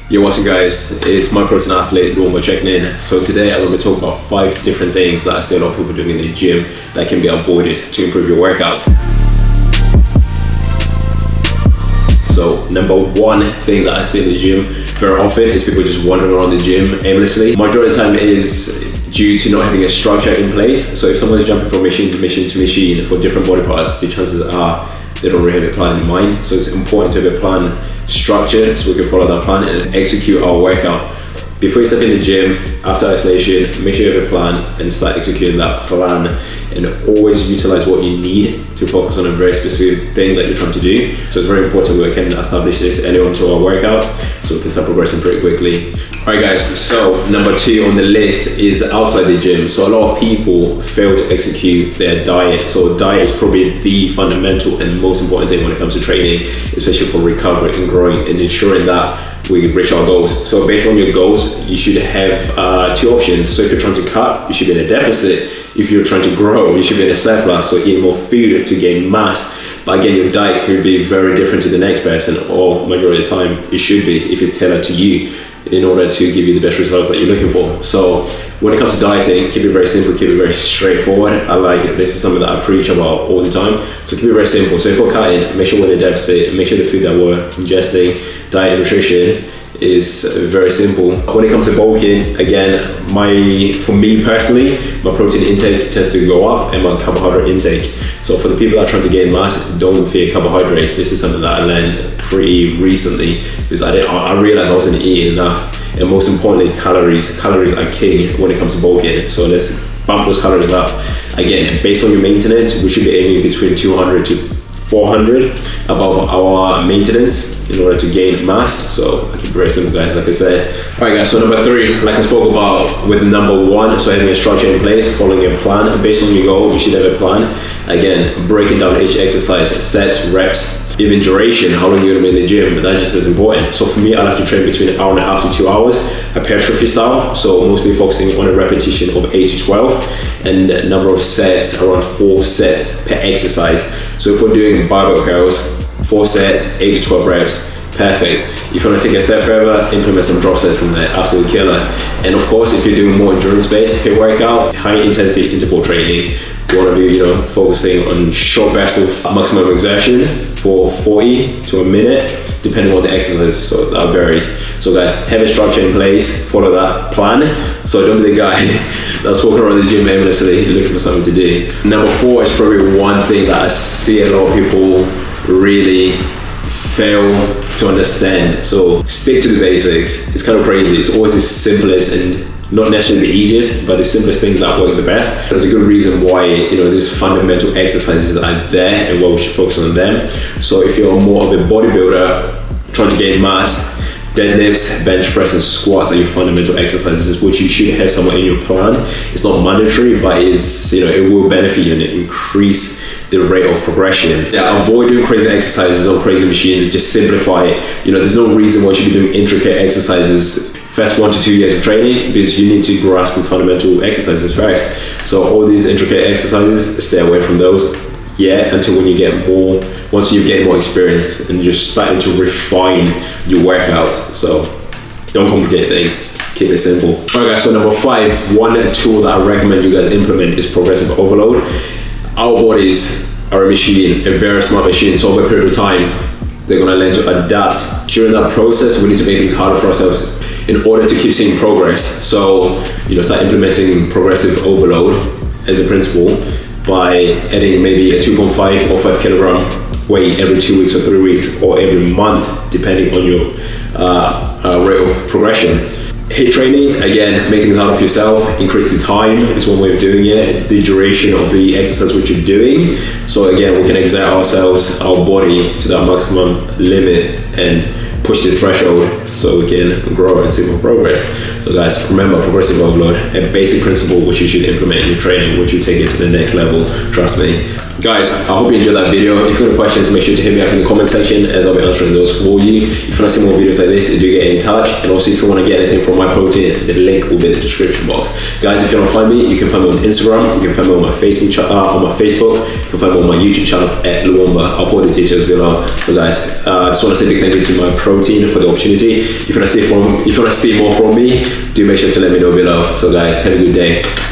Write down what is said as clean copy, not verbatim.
Yo, what's up guys? It's Myprotein athlete Lubomba checking in. So today I'm going to be talking about 5 different things that I see a lot of people doing in the gym that can be avoided to improve your workouts. So number 1 thing that I see in the gym very often is people just wandering around the gym aimlessly. Majority of the time it is due to not having a structure in place. So if someone's jumping from machine to machine to machine for different body parts, the chances are they don't really have a plan in mind. So it's important to have a plan structured so we can follow that plan and execute our workout. Before you step in the gym, after isolation, make sure you have a plan and start executing that plan, and always utilize what you need to focus on a very specific thing that you're trying to do. So it's very important we can establish this early on to our workouts so we can start progressing pretty quickly. Alright guys, so number 2 on the list is outside the gym. So a lot of people fail to execute their diet. So diet is probably the fundamental and most important thing when it comes to training, especially for recovery and growing and ensuring that we reach our goals. So based on your goals, you should have 2 options. So if you're trying to cut, you should be in a deficit. If you're trying to grow, you should be in a surplus, so eat more food to gain mass. But again, your diet could be very different to the next person, or majority of the time it should be if it's tailored to you in order to give you the best results that you're looking for. So when it comes to dieting, keep it very simple, keep it very straightforward. I like it. This is something that I preach about all the time. So keep it very simple. So if we're cutting, make sure we're in a deficit, make sure the food that we're ingesting, diet and nutrition, is very simple. When it comes to bulking, again, for me personally, my protein intake tends to go up and my carbohydrate intake. So for the people that are trying to gain mass, don't fear carbohydrates. This is something that I learned pretty recently because I realized I wasn't eating enough. And most importantly, calories. Calories are king when it comes to bulking. So let's bump those calories up. Again, based on your maintenance, we should be aiming between 200 to 400 above our maintenance in order to gain mass. So I keep it very simple guys, like I said. Alright guys, so number 3, like I spoke about with number 1, so having a structure in place, following a plan. Based on your goal, you should have a plan. Again, breaking down each exercise, sets, reps, even duration, how long you're gonna be in the gym, that's just as important. So for me, I like to train between 1.5 hours to 2 hours, hypertrophy style, so mostly focusing on a repetition of 8 to 12, and a number of sets, around 4 sets per exercise. So if we're doing barbell curls, 4 sets, 8 to 12 reps, perfect. If you want to take a step further, implement some drop sets in there, absolute killer. And of course, if you're doing more endurance-based HIIT workout, high intensity interval training, you want to be, focusing on short bursts of maximum exertion for 40 to a minute, depending on the exercise, so that varies. So guys, have a structure in place, follow that plan. So don't be the guy that's walking around the gym aimlessly looking for something to do. Number 4 is probably one thing that I see a lot of people really fail to understand. So stick to the basics. It's kind of crazy. It's always the simplest and not necessarily the easiest, but the simplest things that work the best. There's a good reason why these fundamental exercises are there and why we should focus on them. So if you're more of a bodybuilder trying to gain mass, deadlifts, bench press, and squats are your fundamental exercises, which you should have somewhere in your plan. It's not mandatory, but it will benefit you and increase the rate of progression. Avoid doing crazy exercises on crazy machines. Just simplify it. There's no reason why you should be doing intricate exercises first 1 to 2 years of training, because you need to grasp with fundamental exercises first. So all these intricate exercises, stay away from those. Until when once you get more experience and you're starting to refine your workouts. So don't complicate things, keep it simple. Alright guys, so number 5, one tool that I recommend you guys implement is progressive overload. Our bodies are a machine, a very smart machine. So over a period of time, they're gonna learn to adapt. During that process, we need to make things harder for ourselves in order to keep seeing progress. So, start implementing progressive overload as a principle by adding maybe a 2.5 or 5 kilogram weight every 2 weeks or 3 weeks or every month, depending on your rate of progression. HIIT training, again, make things harder for yourself, increase the time is one way of doing it, the duration of the exercise which you're doing. So again, we can exert ourselves, our body to that maximum limit and push the threshold so we can grow and see more progress. So guys, remember progressive overload, a basic principle which you should implement in your training, which will take it to the next level, trust me. Guys, I hope you enjoyed that video. If you've got any questions, make sure to hit me up in the comment section as I'll be answering those for you. If you want to see more videos like this, do get in touch. And also if you want to get anything from Myprotein, the link will be in the description box. Guys, if you want to find me, you can find me on Instagram, you can find me on my Facebook, you can find me on my YouTube channel at Lubomba. I'll put the details below. So guys, I just want to say a big thank you to Myprotein for the opportunity. If you want to see more from me, do make sure to let me know below. So guys, have a good day.